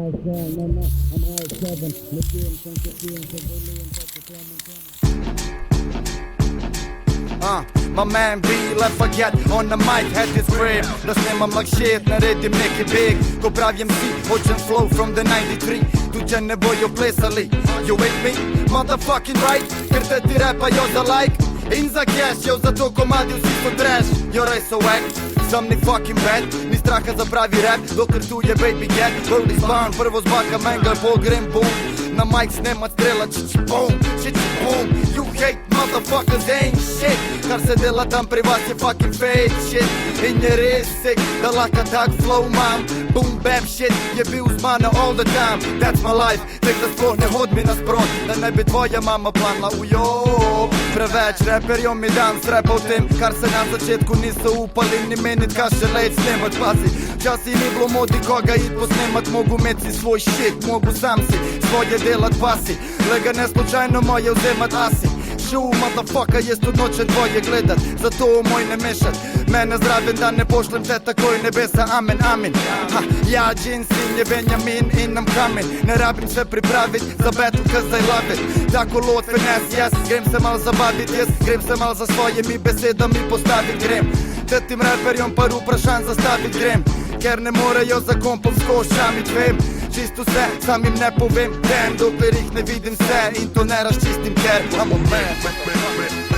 My man B left forget on the mic, had his crib. Da snimam like shit, naredim neki big. Ko pravi MC, hoćem flow from the 93. Tuđe ne bojo plesali, you with me? Motherfucking right, jer te ti repa jo za like. In za cash, jo za to komadi u svi su trash. Yo raj so wack, sam ni fucking bad. Ni straha za pravi rap, doktor tu je baby cat. World is born, prvo zbaka menga je pogrem boom. Na mic snemat strela, boom, boom. You hate motherfuckers ain't shit. Kar se dela tam pri vas je fucking fake shit. In je risik, da laka tak flow mam. Boom bap shit, je bil uz mana all the time. That's my life, tek da sploh ne hod mi nasprot. Da ne bi tvoja mama planla ujo. Preveč reper jo mi dan strepal tem. Kar se na začetku niso upali ni menit kaše lejt snemat. Pazi, časi ni bilo modi koga it posnemat. Mogu met si svoj shit, mogu sam si svoje delat pasi. Lega ne slučajno moje uzemat asi. Show motherfucker, jest tu noće tvoje gledat. Zato moj ne mešat. Mene zdravim da ne pošlem te takoj nebesa. Amen, amen. Ja džin, sin je Benjamin in I'm coming. Ne rabim se pripravit za battle cause I love it. Tako lord finesse, yes. Grem se mal zabavit, yes. Grem se mal za svojimi besedami postavit. Grem tetim raperjom par vprašanj zastavit. Grem ker ne morejo za kompom skošamit. Vem čisto se, sam im ne povem. Dokler ih ne vidim se in to ne razčistim ker I'm a man.